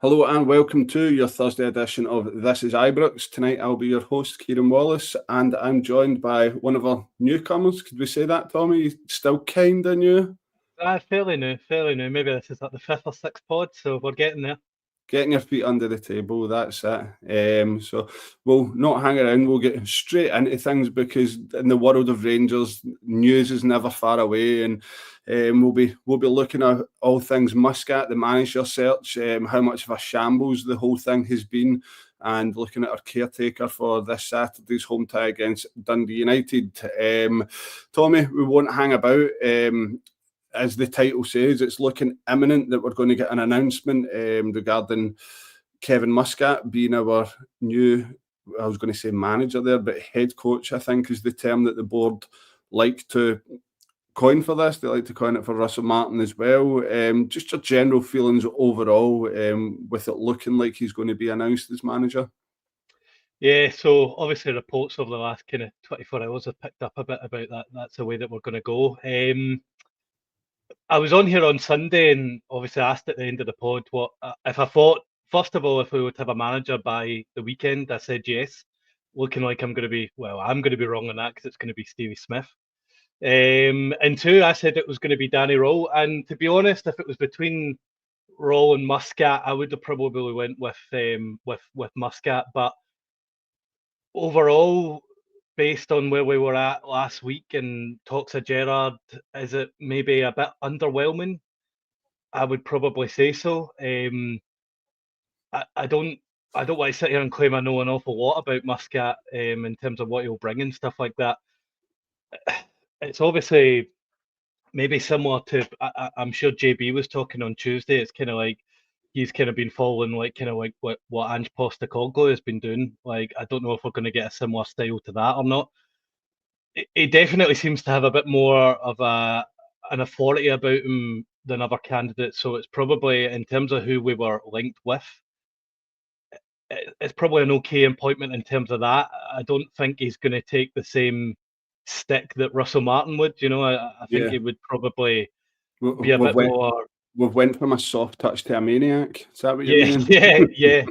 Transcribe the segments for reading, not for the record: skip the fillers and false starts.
Hello and welcome to your Thursday edition of This Is Ibrox. Tonight I'll be your host, Kyran Wallace, and I'm joined by one of our newcomers. Could we say that, Tommy? Still kind of new? Fairly new, fairly new. Maybe this is like the fifth or sixth pod, so we're getting there. Getting your feet under the table, that's it. So we'll not hang around, we'll get straight into things because in the world of Rangers, news is never far away, and we'll be looking at all things Muscat, the manager search, how much of a shambles the whole thing has been, and looking at our caretaker for this Saturday's home tie against Dundee United. Tommy, we won't hang about. As the title says, it's looking imminent that we're going to get an announcement regarding Kevin Muscat being our new, I was going to say manager there, but head coach, I think, is the term that the board like to coin for this. They like to coin it for Russell Martin as well. Just your general feelings overall with it looking like he's going to be announced as manager. Yeah, so obviously reports over the last kind of 24 hours have picked up a bit about that. That's the way that we're going to go. I was on here on Sunday and obviously asked at the end of the pod what if I thought, first of all, if we would have a manager by the weekend. I said yes, looking like I'm going to be wrong on that because it's going to be Stevie Smith. And two, I said it was going to be Danny Roll. And to be honest, if it was between Roll and Muscat, I would have probably went with Muscat. But overall, based on where we were at last week and talks of Gerrard, is it maybe a bit underwhelming? I would probably say so. I don't want to sit here and claim I know an awful lot about Muscat in terms of what he'll bring and stuff like that. It's obviously maybe similar to I'm sure JB was talking on Tuesday. It's kind of like he's kind of been following like what Ange Postecoglou has been doing. Like I don't know if we're going to get a similar style to that or not. He definitely seems to have a bit more of an authority about him than other candidates. So it's probably in terms of who we were linked with, it's probably an okay appointment in terms of that. I don't think he's going to take the same stick that Russell Martin would. I think he would probably be a bit more. We've went from a soft touch to a maniac. Is that what you mean? Yeah.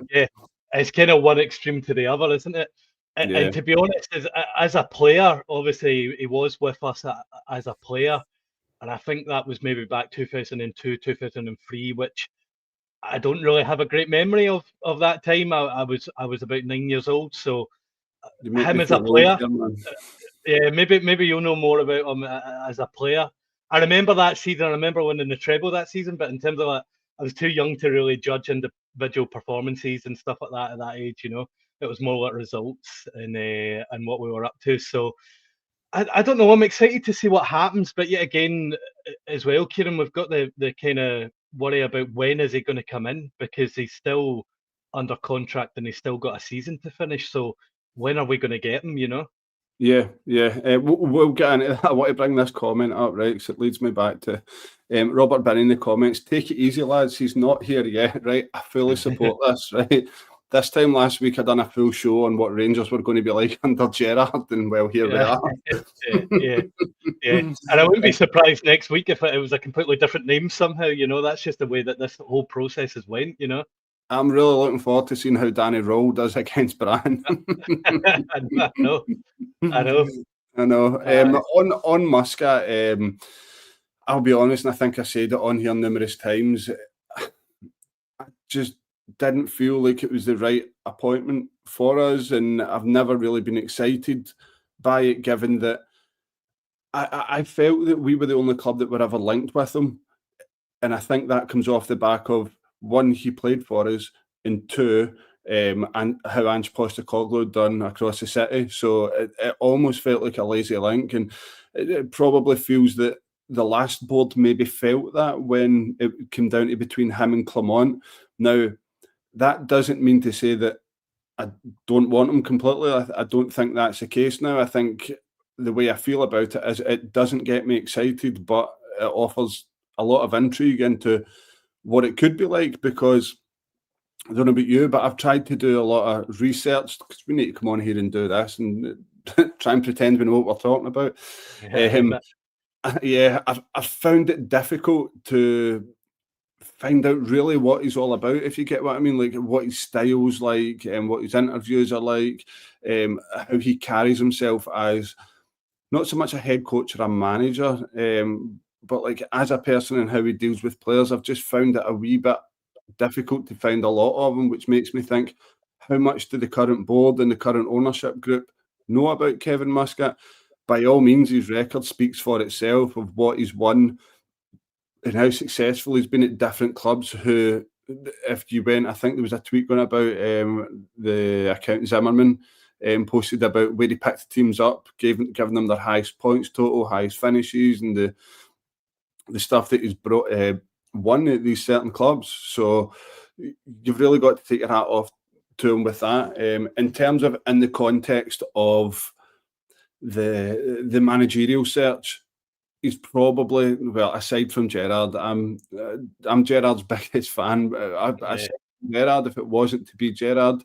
It's kind of one extreme to the other, isn't it? And to be honest, as a player, obviously he was with us as a player, and I think that was maybe back 2002, 2003, which I don't really have a great memory of that time. I was about 9 years old, so him as a player, yeah, maybe you'll know more about him as a player. I remember that season. I remember winning the treble that season, but in terms of that, I was too young to really judge individual performances and stuff like that at that age. It was more like results and what we were up to. So I don't know. I'm excited to see what happens, but yet again, as well, Kyran, we've got the kind of worry about when is he going to come in because he's still under contract and he's still got a season to finish. So when are we going to get him? Yeah. We'll get into that. I want to bring this comment up, right? Because it leads me back to Robert Binney in the comments. Take it easy, lads. He's not here yet, right? I fully support this, right? This time last week, I done a full show on what Rangers were going to be like under Gerrard, and well, here we are. Yeah. And I wouldn't be surprised next week if it was a completely different name somehow. That's just the way that this whole process has went. I'm really looking forward to seeing how Danny Roll does against Brian. I know. On Muscat, I'll be honest, and I think I said it on here numerous times. I just didn't feel like it was the right appointment for us, and I've never really been excited by it, given that I felt that we were the only club that were ever linked with him, and I think that comes off the back of one, he played for us, and two, and how Ange Postecoglou done across the city. So it almost felt like a lazy link, and it probably feels that the last board maybe felt that when it came down to between him and Clement. Now, that doesn't mean to say that I don't want him completely. I don't think that's the case now. I think the way I feel about it is it doesn't get me excited, but it offers a lot of intrigue into what it could be like, because I don't know about you, but I've tried to do a lot of research because we need to come on here and do this and try and pretend we know what we're talking about. I've found it difficult to find out really what he's all about, if you get what I mean, like what his style's like, and what his interviews are like, how he carries himself as not so much a head coach or a manager, but like as a person and how he deals with players. I've just found it a wee bit difficult to find a lot of them, which makes me think, how much do the current board and the current ownership group know about Kevin Muscat? By all means, his record speaks for itself of what he's won and how successful he's been at different clubs. Who, if you went, I think there was a tweet going about the account Zimmerman posted about where he picked teams up, giving them their highest points total, highest finishes, and the stuff that he's brought won at these certain clubs. So you've really got to take your hat off to him with that. In terms of in the context of the managerial search, he's probably, well, aside from Gerrard, I'm Gerrard's biggest fan. I said Gerrard, if it wasn't to be Gerrard,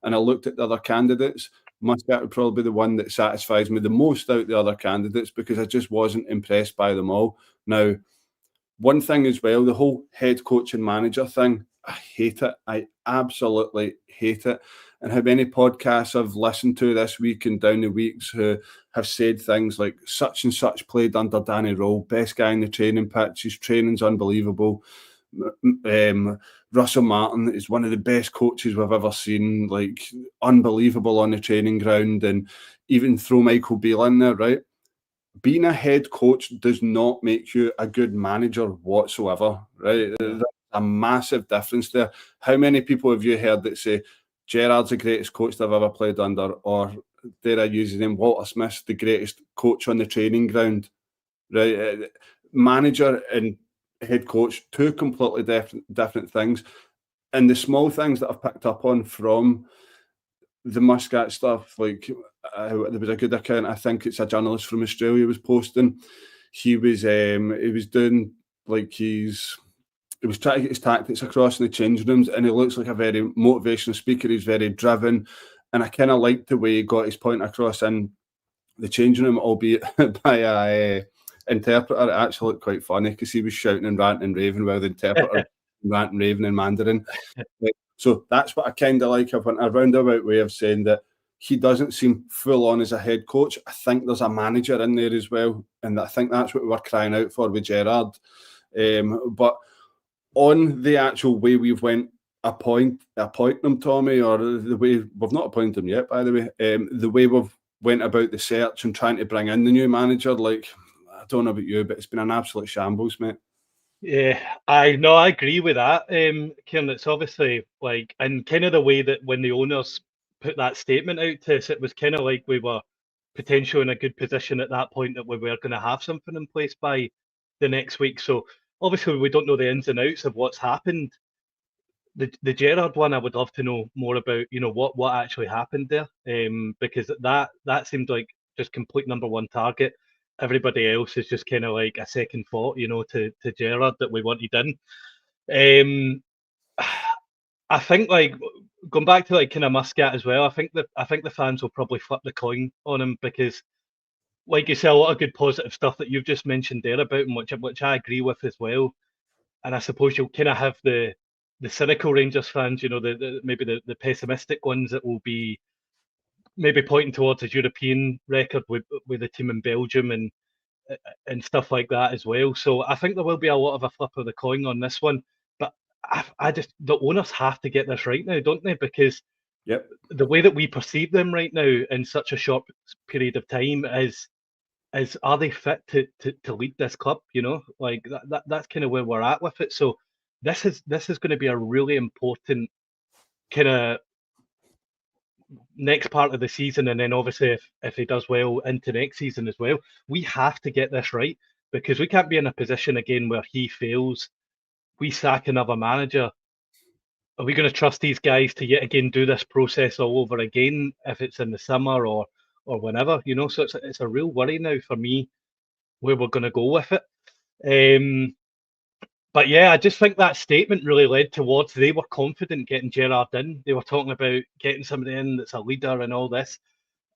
and I looked at the other candidates, Muscat would probably be the one that satisfies me the most out of the other candidates, because I just wasn't impressed by them all. Now, one thing as well, the whole head coach and manager thing, I hate it. I absolutely hate it. And how many podcasts I've listened to this week and down the weeks who have said things like such and such played under Danny Rowe, best guy in the training pitch, his training's unbelievable. Russell Martin is one of the best coaches we've ever seen, like unbelievable on the training ground, and even throw Michael Beale in there, right? Being a head coach does not make you a good manager whatsoever, right? There's a massive difference there. How many people have you heard that say Gerrard's the greatest coach they've ever played under, or dare I use his name, Walter Smith's the greatest coach on the training ground, right? Manager and head coach, two completely different things. And the small things that I've picked up on from the Muscat stuff, like there was a good account, I think it's a journalist from Australia was posting. He was doing like he was trying to get his tactics across in the changing rooms, and he looks like a very motivational speaker. He's very driven, and I kind of liked the way he got his point across in the changing room, albeit by a interpreter. It actually looked quite funny because he was shouting and ranting and raving while the interpreter ranting and raving in Mandarin. So that's what I kind of like. I've went a roundabout way of saying that he doesn't seem full on as a head coach. I think there's a manager in there as well, and I think that's what we were crying out for with Gerrard. But on the actual way we've went appoint them, Tommy, or the way we've not appointed them yet, by the way, the way we've went about the search and trying to bring in the new manager, like, I don't know about you, but it's been an absolute shambles, mate. Yeah, I agree with that, Kyran. It's obviously like, and kind of the way that when the owners put that statement out to us, it was kind of like we were potentially in a good position at that point that we were going to have something in place by the next week. So obviously we don't know the ins and outs of what's happened. The Gerrard one, I would love to know more about, what actually happened there, because that seemed like just complete number one target. Everybody else is just kind of like a second thought, to Gerrard that we wanted in. I think, like, going back to like kind of Muscat as well, I think the fans will probably flip the coin on him, because, like you say, a lot of good positive stuff that you've just mentioned there about him, which I agree with as well. And I suppose you'll kind of have the cynical Rangers fans, maybe the pessimistic ones that will be maybe pointing towards his European record with the team in Belgium and stuff like that as well. So I think there will be a lot of a flip of the coin on this one. But I just, the owners have to get this right now, don't they? Because the way that we perceive them right now in such a short period of time is are they fit to lead this club? Like that's kind of where we're at with it. So this is going to be a really important kind of next part of the season, and then obviously if he does well into next season as well, we have to get this right, because we can't be in a position again where he fails, we sack another manager. Are we going to trust these guys to yet again do this process all over again if it's in the summer or whenever? So it's a real worry now for me where we're going to go with it. But yeah, I just think that statement really led towards they were confident getting Gerrard in. They were talking about getting somebody in that's a leader and all this.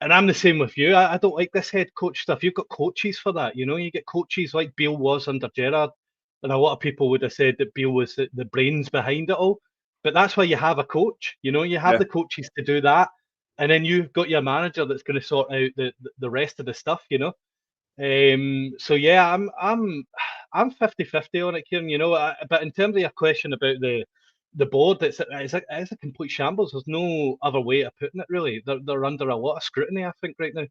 And I'm the same with you. I don't like this head coach stuff. You've got coaches for that. You get coaches like Beale was under Gerrard. and a lot of people would have said that Beale was the brains behind it all. But that's why you have a coach. You know, you have the coaches to do that, and then you've got your manager that's going to sort out the rest of the stuff. You know. So yeah, I'm 50-50 on it, Kyran. You know, but in terms of your question about the board, it's a complete shambles. There's no other way of putting it. Really, they're under a lot of scrutiny, I think, right now.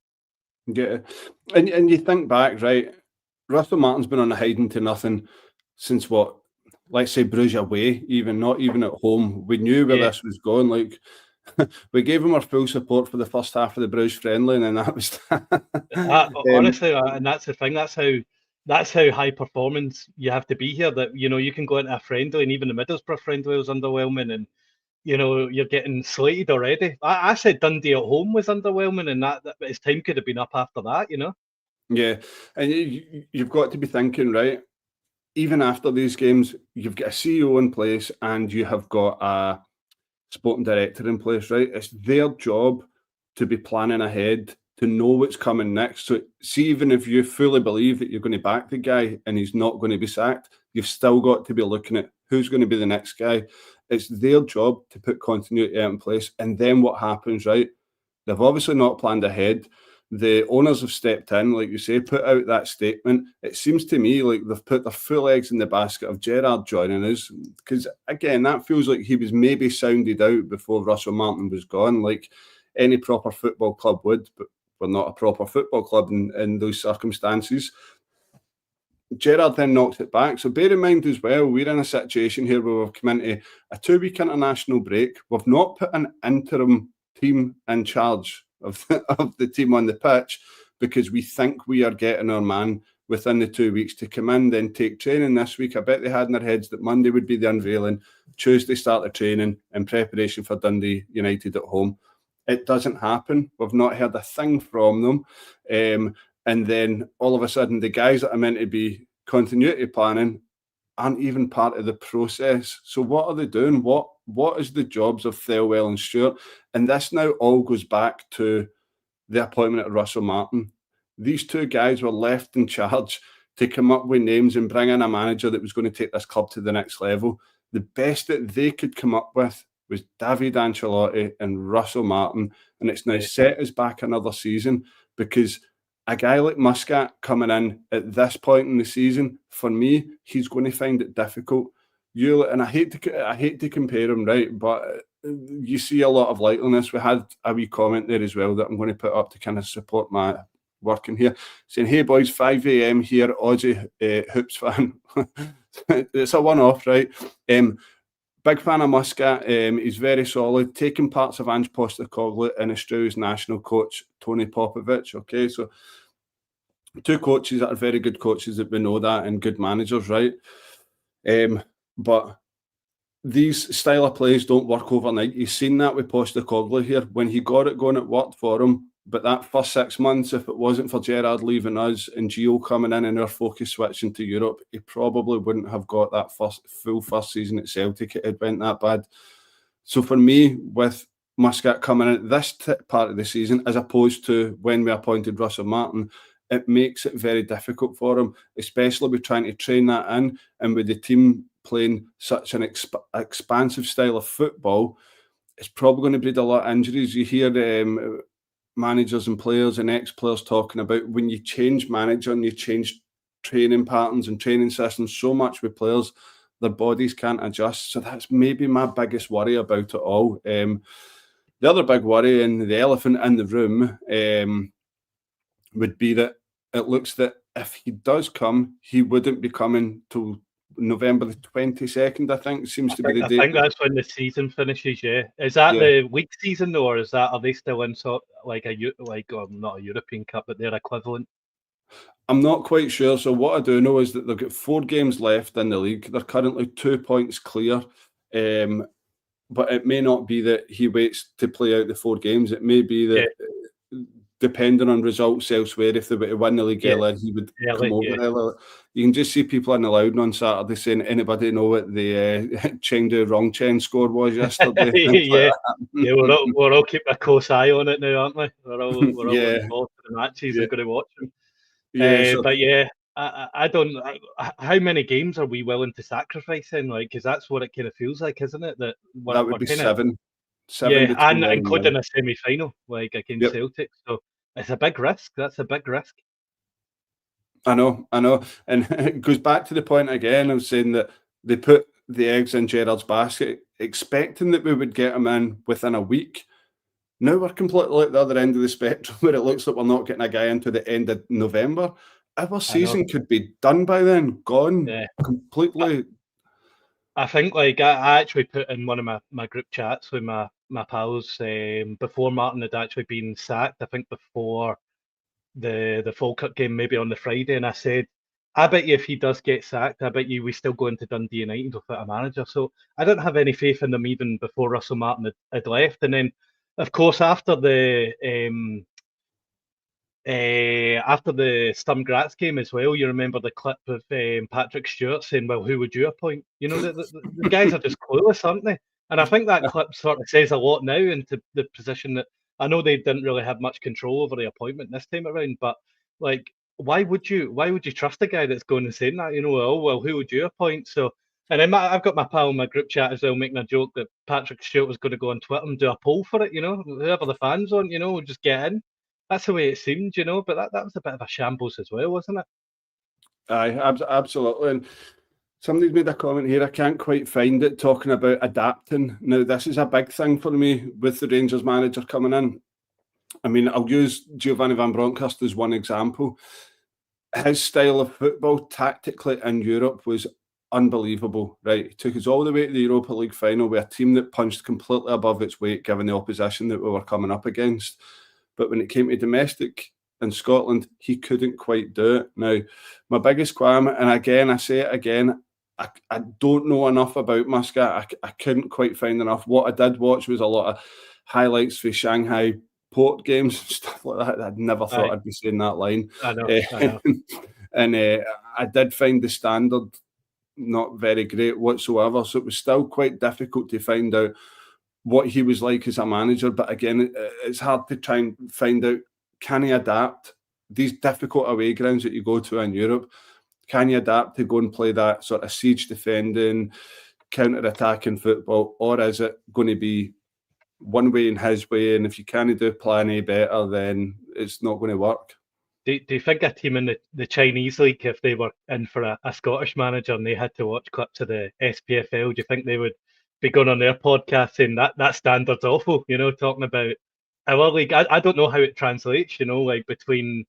Yeah, and you think back, right? Russell Martin's been on a hiding to nothing since what? Let's say Bruges away, not even at home. We knew where this was going. Like, we gave him our full support for the first half of the Bruges friendly, and then that was honestly, and that's the thing. That's how high performance you have to be here. That, you know, you can go into a friendly, and even the Middlesbrough friendly was underwhelming, and you know, you're getting slated already. I said Dundee at home was underwhelming, and that his time could have been up after that. You know. Yeah, and you've got to be thinking, right? Even after these games, you've got a CEO in place and you have got a sporting director in place, right? It's their job to be planning ahead, to know what's coming next. So, see, even if you fully believe that you're going to back the guy and he's not going to be sacked, you've still got to be looking at who's going to be the next guy. It's their job to put continuity in place. And then what happens, right? They've obviously not planned ahead. The owners have stepped in, like you say, put out that statement. It seems to me like they've put their full eggs in the basket of Gerrard joining us, because, again, that feels like he was maybe sounded out before Russell Martin was gone, like any proper football club would, but we're not a proper football club in those circumstances. Gerrard then knocks it back. So bear in mind as well, we're in a situation here where we've come into a 2-week international break. We've not put an interim team in charge of the team on the pitch, because we think we are getting our man within the 2 weeks to come in, then take training this week. I bet they had in their heads that Monday would be the unveiling, Tuesday start the training in preparation for Dundee United at home. It doesn't happen. We've not heard a thing from them. And then all of a sudden, the guys that are meant to be continuity planning aren't even part of the process. So what are they doing? What is the jobs of Thelwell and Stewart? And this now all goes back to the appointment of Russell Martin. These two guys were left in charge to come up with names and bring in a manager that was going to take this club to the next level. The best that they could come up with was David Ancelotti and Russell Martin. And it's now set us back another season, because a guy like Muscat coming in at this point in the season, for me, he's going to find it difficult. And I hate to compare him, right? But you see a lot of likeliness. We had a wee comment there as well that I'm going to put up to kind of support my working here, saying, "Hey boys, 5 a.m. here, Aussie hoops fan." It's a one-off, right? Big fan of Muscat. He's very solid, taking parts of Ange Postecoglou and Australia's national coach Tony Popovich. Okay, so two coaches that are very good coaches that we know that, and good managers, right? But these style of plays don't work overnight. You've seen that with Postecoglou here. When he got it going, it worked for him. But that first 6 months, if it wasn't for Gerrard leaving us and Gio coming in and our focus switching to Europe, he probably wouldn't have got that full first season at Celtic. It went that bad. So for me, with Muscat coming in at this part of the season, as opposed to when we appointed Russell Martin, it makes it very difficult for him, especially with trying to train that in, and with the team playing such an expansive style of football, it's probably going to breed a lot of injuries. You hear managers and players and ex-players talking about when you change manager and you change training patterns and training systems so much with players, their bodies can't adjust. So that's maybe my biggest worry about it all. The other big worry, and the elephant in the room, would be that it looks that if he does come, he wouldn't be coming till November the 22nd, I think, seems to be the date. I think that's when the season finishes, yeah. Is that the week season, or is that, are they still in sort like not a European Cup, but their equivalent? I'm not quite sure. So what I do know is that they've got 4 games left in the league. They're currently 2 points clear. But it may not be that he waits to play out the 4 games. It may be that depending on results elsewhere, if they were to win the league earlier, he would come over earlier. You can just see people in the Loudon on Saturday saying, "Anybody know what the Chengdu Rongchen score was yesterday?" We're all keeping a close eye on it now, aren't we? We're all looking forward to the matches. We're going to watch them. But I don't. How many games are we willing to sacrifice in? Like, because that's what it kind of feels like, isn't it? That That we're would be kind of seven between and now and including then. a semi-final like against Yep. Celtic. So it's a big risk. That's a big risk. I know, and it goes back to the point again of saying that they put the eggs in Gerrard's basket, expecting that we would get him in within a week. Now we're completely at the other end of the spectrum where it looks like we're not getting a guy into the end of November. Our I know. season could be done by then, gone Yeah. completely. I think like I actually put in one of my group chats with my pals before Martin had actually been sacked. I think before the Falkirk game, maybe on the Friday, and I said, I bet you if he does get sacked, I bet you we still go into Dundee United without a manager. So I don't have any faith in them even before Russell Martin had left. And then, of course, after the Sturm Graz game as well, you remember the clip of Patrick Stewart saying, "Well, who would you appoint?" You know, the guys are just clueless, aren't they? And I think that clip sort of says a lot now into the position that I know they didn't really have much control over the appointment this time around, but like, why would you trust a guy that's going and saying that? You know, oh well, who would you appoint? So, and then I've got my pal in my group chat as well making a joke that Patrick Stewart was going to go on Twitter and do a poll for it. You know, whoever the fans want, you know, just get in. That's the way it seemed, you know, but that was a bit of a shambles as well, wasn't it? Aye, absolutely. And somebody's made a comment here. I can't quite find it talking about adapting. Now, this is a big thing for me with the Rangers manager coming in. I mean, I'll use Giovanni Van Bronckhorst as one example. His style of football tactically in Europe was unbelievable, right? He took us all the way to the Europa League final with a team that punched completely above its weight given the opposition that we were coming up against. But when it came to domestic in Scotland, he couldn't quite do it. Now, my biggest qualm, and again, I say it again, I don't know enough about Muscat. I couldn't quite find enough. What I did watch was a lot of highlights for Shanghai Port games, stuff like that. I'd never thought I'd be saying that line. I know. And I did find the standard not very great whatsoever. So it was still quite difficult to find out what he was like as a manager. But again, it's hard to try and find out, can he adapt these difficult away grounds that you go to in Europe? Can you adapt to go and play that sort of siege defending, counter-attacking football? Or is it going to be one way and his way? And if you can't do plan A better, then it's not going to work. Do you think a team in the Chinese league, if they were in for a Scottish manager and they had to watch clips of the SPFL, do you think they would be going on their podcast saying that standard's awful, you know, talking about our league? I don't know how it translates, you know, like between,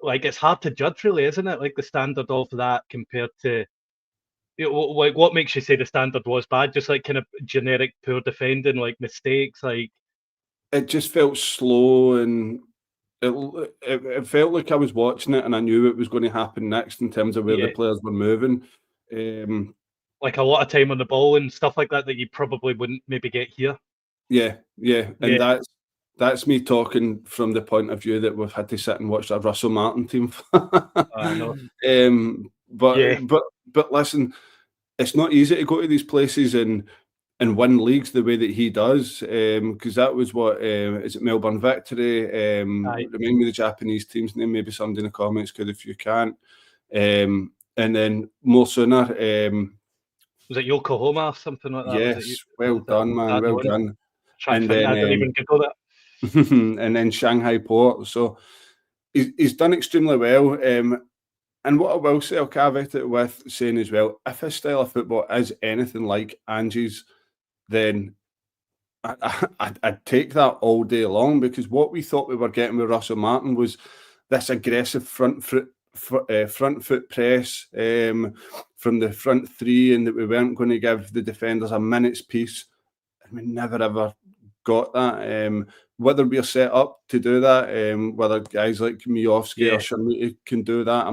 like it's hard to judge really, isn't it? Like the standard of that compared to, you know, like what makes you say the standard was bad? Just like kind of generic poor defending, like mistakes, like. It just felt slow and it felt like I was watching it and I knew it was going to happen next in terms of where the players were moving. Like a lot of time on the ball and stuff like that you probably wouldn't maybe get here. Yeah. And that's me talking from the point of view that we've had to sit and watch a Russell Martin team. I know. But listen, it's not easy to go to these places and win leagues the way that he does, because that was what is it Melbourne Victory? Remind me the Japanese team's name. Maybe somebody in the comments could if you can't. And then more sooner, was it Yokohama or something like that? Yes, well done, man. Well done. And then I didn't even Google that. And then Shanghai Port. So he's done extremely well. And what I will say, I'll caveat it with saying as well, if his style of football is anything like Angie's, then I'd take that all day long, because what we thought we were getting with Russell Martin was this aggressive front foot press from the front three, and that we weren't going to give the defenders a minute's peace. And we never ever got that. Whether we're set up to do that, whether guys like Miovski or Sharmuti can do that,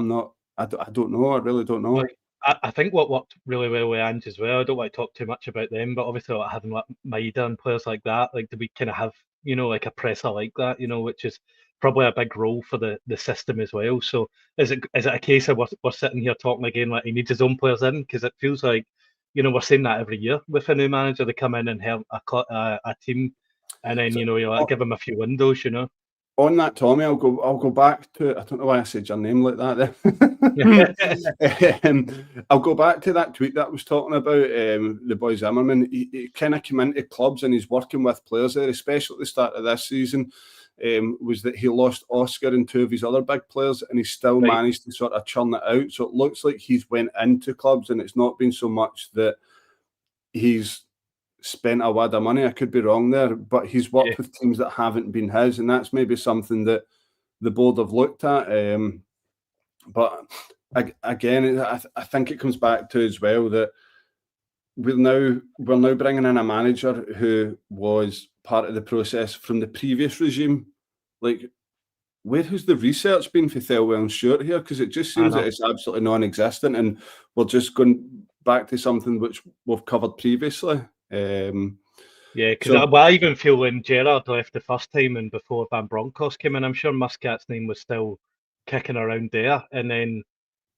I don't know. I really don't know. I think what worked really well with Ange as well, I don't want to talk too much about them, but obviously like having like Maida and players like that, like do we kind of have, you know, like a presser like that, you know, which is probably a big role for the system as well. So is it a case of we're sitting here talking again like he needs his own players in? Because it feels like, you know, we're saying that every year with a new manager. They come in and help a team, and then, you know, you like give them a few windows, you know. on that, Tommy, I'll go back to, I don't know why I said your name like that then. I'll go back to that tweet that I was talking about, the boy Zimmerman. He kind of came into clubs and he's working with players there, especially at the start of this season, was that he lost Oscar and two of his other big players and he still managed to sort of churn it out. So it looks like he's went into clubs and it's not been so much that he's spent a wad of money. I could be wrong there, but he's worked with teams that haven't been his, and that's maybe something that the board have looked at. But again, I think it comes back to as well that we're now bringing in a manager who was part of the process from the previous regime. Like, where has the research been for Thelwell and Stewart here? Because it just seems that it's absolutely non-existent, and we're just going back to something which we've covered previously. Because I even feel when Gerrard left the first time and before Van Bronckhorst came in, I'm sure Muscat's name was still kicking around there. And then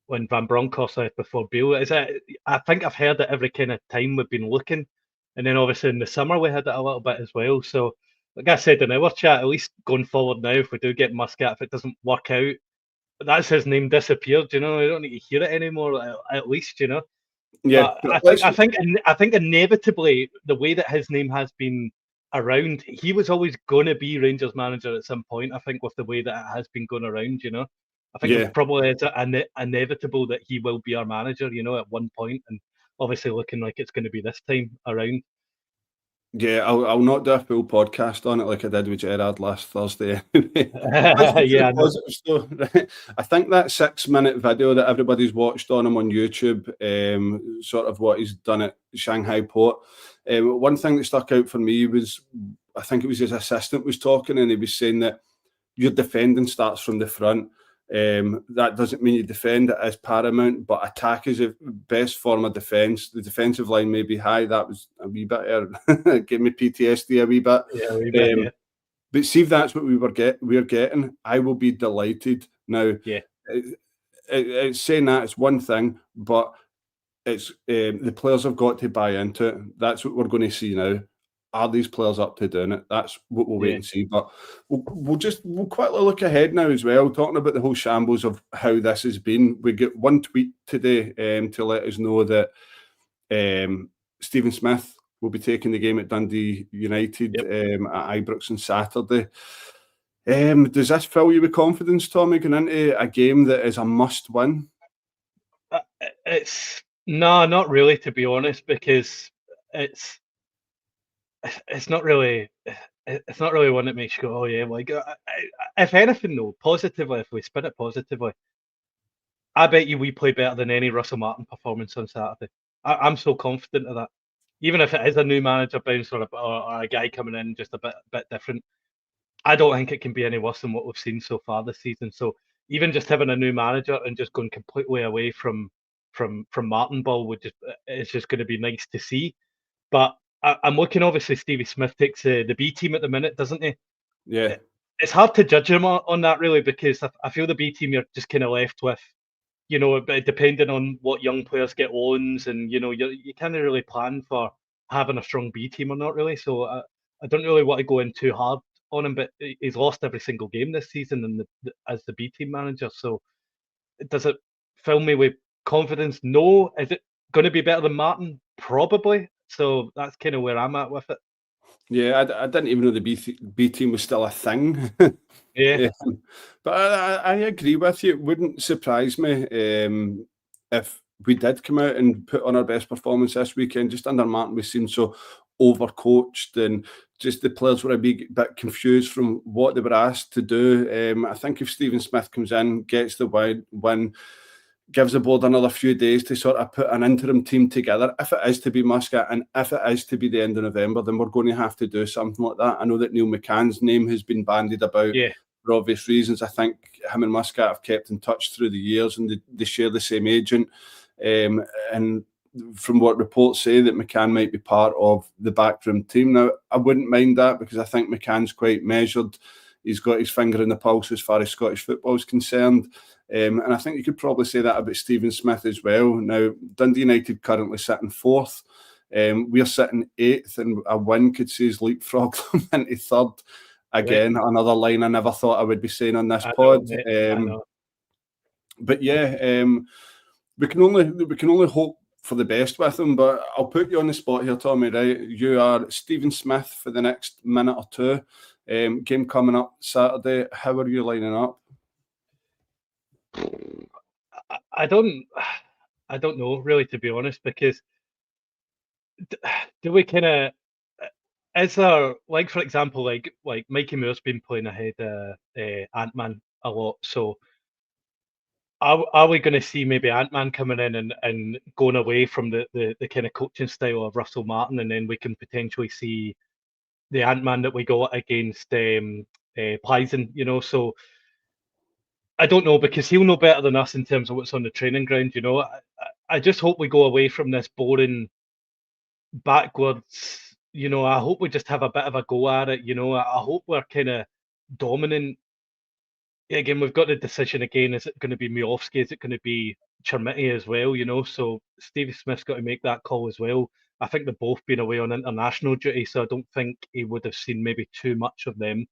when Van Bronckhorst left before Beale, I think I've heard it every kind of time we've been looking. And then obviously in the summer we had it a little bit as well. So like I said in our chat, at least going forward now, if we do get Muscat, if it doesn't work out, that's his name disappeared. You know, I don't need to hear it anymore. At least, you know. Yeah, I think inevitably the way that his name has been around, he was always going to be Rangers manager at some point. I think with the way that it has been going around, you know, I think it probably is inevitable that he will be our manager, you know, at one point, and obviously looking like it's going to be this time around. Yeah, I'll not do a full podcast on it like I did with Gerrard last Thursday. Yeah, I think that 6-minute video that everybody's watched on him on YouTube, sort of what he's done at Shanghai Port. One thing that stuck out for me was, I think it was his assistant was talking, and he was saying that your defending starts from the front. That doesn't mean you defend it as paramount, but attack is the best form of defence. The defensive line may be high. That was a wee bit, gave me PTSD a wee bit. Yeah, a wee bit, But see if that's what we're getting, I will be delighted. Now, it's saying that it's one thing, but it's the players have got to buy into it. That's what we're going to see now. Are these players up to doing it? That's what we'll wait and see. But we'll quickly look ahead now as well, talking about the whole shambles of how this has been. We get one tweet today to let us know that Stephen Smith will be taking the game at Dundee United at Ibrox on Saturday. Does this fill you with confidence, Tommy, going into a game that is a must-win? No, not really, to be honest, because it's not really one that makes you go, oh yeah, like if anything though, positively, if we spin it positively, I bet you we play better than any Russell Martin performance on Saturday. I'm so confident of that. Even if it is a new manager bounce or a guy coming in just a bit different, I don't think it can be any worse than what we've seen so far this season. So even just having a new manager and just going completely away from Martin ball it's just going to be nice to see. But I'm looking, obviously, Stevie Smith takes the B team at the minute, doesn't he? Yeah. It's hard to judge him on that, really, because I feel the B team you're just kind of left with, you know, depending on what young players get loans, and, you know, you can't really plan for having a strong B team or not, really. So I don't really want to go in too hard on him, but he's lost every single game this season as the B team manager. So does it fill me with confidence? No. Is it going to be better than Martin? Probably. So that's kind of where I'm at with it. Yeah, I didn't even know the B team was still a thing. But I agree with you. It wouldn't surprise me if we did come out and put on our best performance this weekend. Just under Martin, we seemed so overcoached, and just the players were a bit confused from what they were asked to do. I think if Stephen Smith comes in, gets the win, gives the board another few days to sort of put an interim team together. If it is to be Muscat and if it is to be the end of November, then we're going to have to do something like that. I know that Neil McCann's name has been bandied about for obvious reasons. I think him and Muscat have kept in touch through the years, and they share the same agent. And from what reports say, that McCann might be part of the backroom team. Now, I wouldn't mind that, because I think McCann's quite measured. He's got his finger in the pulse as far as Scottish football is concerned. And I think you could probably say that about Stephen Smith as well. Now, Dundee United currently sitting 4th. We're sitting 8th, and a win could see us leapfrog them into 3rd. Again, another line I never thought I would be saying on this I pod. know. But yeah, we can only hope for the best with him. But I'll put you on the spot here, Tommy. Right, you are Stephen Smith for the next minute or two. Game coming up Saturday. How are you lining up? I don't know really, to be honest, because do we kind of, is there, like, for example, like Mikey Moore's been playing ahead of Ant-Man a lot, so are we going to see maybe Ant-Man coming in and going away from the kind of coaching style of Russell Martin, and then we can potentially see the Ant-Man that we got against Pleisen, you know? So I don't know, because he'll know better than us in terms of what's on the training ground, you know? I just hope we go away from this boring backwards, you know. I hope we just have a bit of a go at it, you know. I hope we're kind of dominant. Again, we've got the decision again. Is it going to be Miofsky? Is it going to be Chermiti as well, you know? So Stevie Smith's got to make that call as well. I think they've both been away on international duty, so I don't think he would have seen maybe too much of them.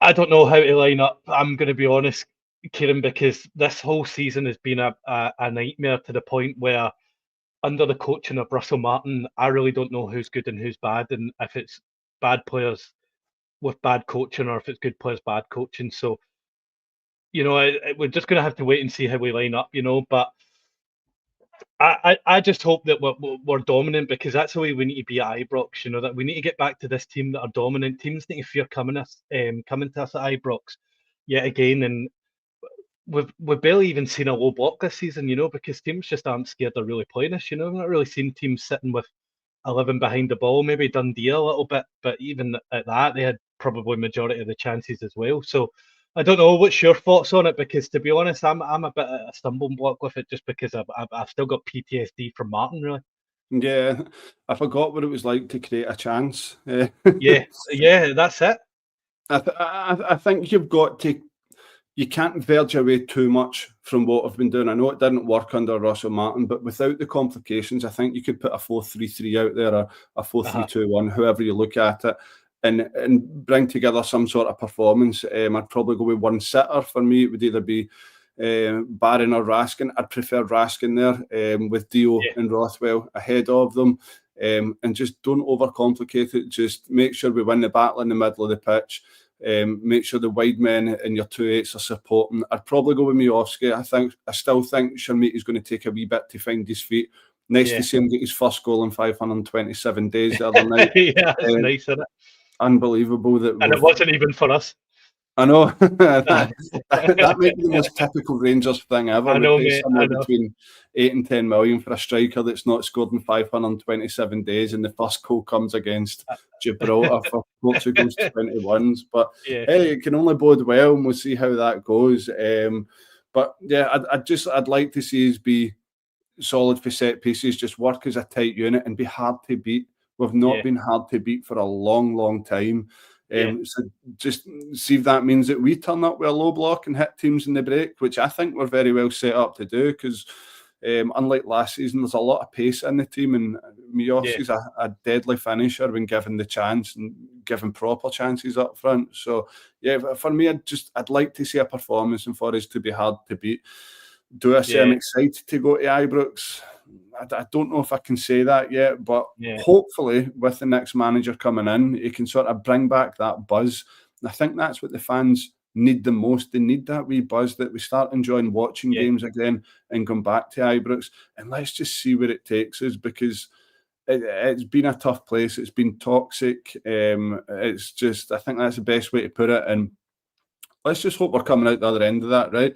I don't know how to line up, I'm going to be honest, Kyran, because this whole season has been a nightmare, to the point where under the coaching of Russell Martin, I really don't know who's good and who's bad, and if it's bad players with bad coaching, or if it's good players, bad coaching. So, you know, we're just going to have to wait and see how we line up, you know. But I just hope that we're dominant, because that's the way we need to be at Ibrox, you know, that we need to get back to this team that are dominant. Teams need to fear coming to us at Ibrox yet again. And we've barely even seen a low block this season, you know, because teams just aren't scared of really playing us, you know. We've not really seen teams sitting with 11 behind the ball, maybe Dundee a little bit, but even at that, they had probably majority of the chances as well. So I don't know, what's your thoughts on it? Because to be honest, I'm a bit of a stumbling block with it, just because I've still got PTSD from Martin, really. Yeah, I forgot what it was like to create a chance. Yeah, that's it. I think you've got to. You can't verge away too much from what I've been doing. I know it didn't work under Russell Martin, but without the complications, I think you could put a 4-3-3 out there, or a 4-3-2-1, however you look at it, and bring together some sort of performance. I'd probably go with one sitter. For me, it would either be Barron or Raskin. I'd prefer Raskin there, with Dio and Rothwell ahead of them. And just don't overcomplicate it. Just make sure we win the battle in the middle of the pitch. Make sure the wide men and your 2-8s are supporting. I'd probably go with Miofsky. I still think Chermiti's going to take a wee bit to find his feet. Nice to see him get his first goal in 527 days the other night. Yeah, it's nice, isn't it? Unbelievable and it wasn't even for us. I know. that might be the most typical Rangers thing ever. I know, we pay mate, somewhere between 8 and 10 million for a striker that's not scored in 527 days, and the first goal comes against Gibraltar for Portugal's 21s. But hey, it can only bode well, and we'll see how that goes. But yeah, I'd like to see us be solid for set pieces, just work as a tight unit and be hard to beat. We've not been hard to beat for a long, long time. So just see if that means that we turn up with a low block and hit teams in the break, which I think we're very well set up to do, because unlike last season, there's a lot of pace in the team, and Miofsky's a deadly finisher when given the chance and given proper chances up front. So yeah, for me, I'd like to see a performance and for us to be hard to beat. Do I say I'm excited to go to Ibrox? I don't know if I can say that yet, but hopefully with the next manager coming in, he can sort of bring back that buzz. And I think that's what the fans need the most. They need that wee buzz, that we start enjoying watching games again and going back to Ibrox. And let's just see where it takes us, because it's been a tough place. It's been toxic. It's just, I think that's the best way to put it. And let's just hope we're coming out the other end of that, right?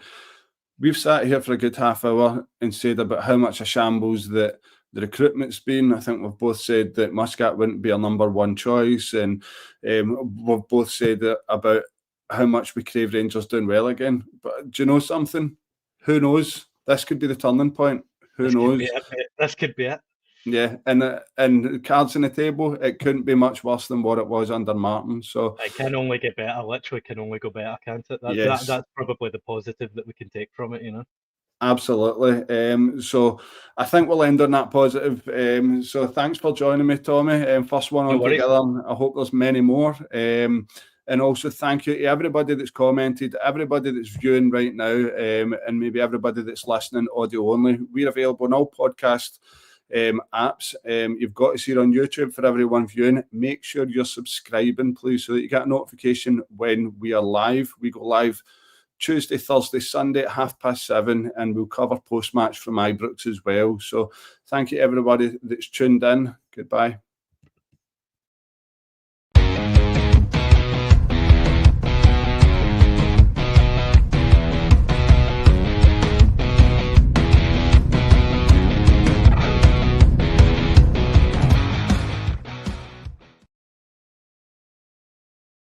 We've sat here for a good half hour and said about how much a shambles that the recruitment's been. I think we've both said that Muscat wouldn't be our number one choice, and we've both said about how much we crave Rangers doing well again. But do you know something? Who knows? This could be the turning point. Who knows? This could be it. Yeah, and cards on the table, it couldn't be much worse than what it was under Martin. So it can only get better. Literally, can only go better, can't it? That's probably the positive that we can take from it, you know. Absolutely. So I think we'll end on that positive. So thanks for joining me, Tommy. First one on together. I hope there's many more. And also thank you to everybody that's commented, everybody that's viewing right now, and maybe everybody that's listening audio only. We're available on all podcast apps. You've got to see it on YouTube for everyone viewing. Make sure you're subscribing, please, so that you get a notification when we are live. We go live Tuesday, Thursday, Sunday at 7:30, and we'll cover post-match from Ibrox as well. So thank you, everybody that's tuned in. Goodbye.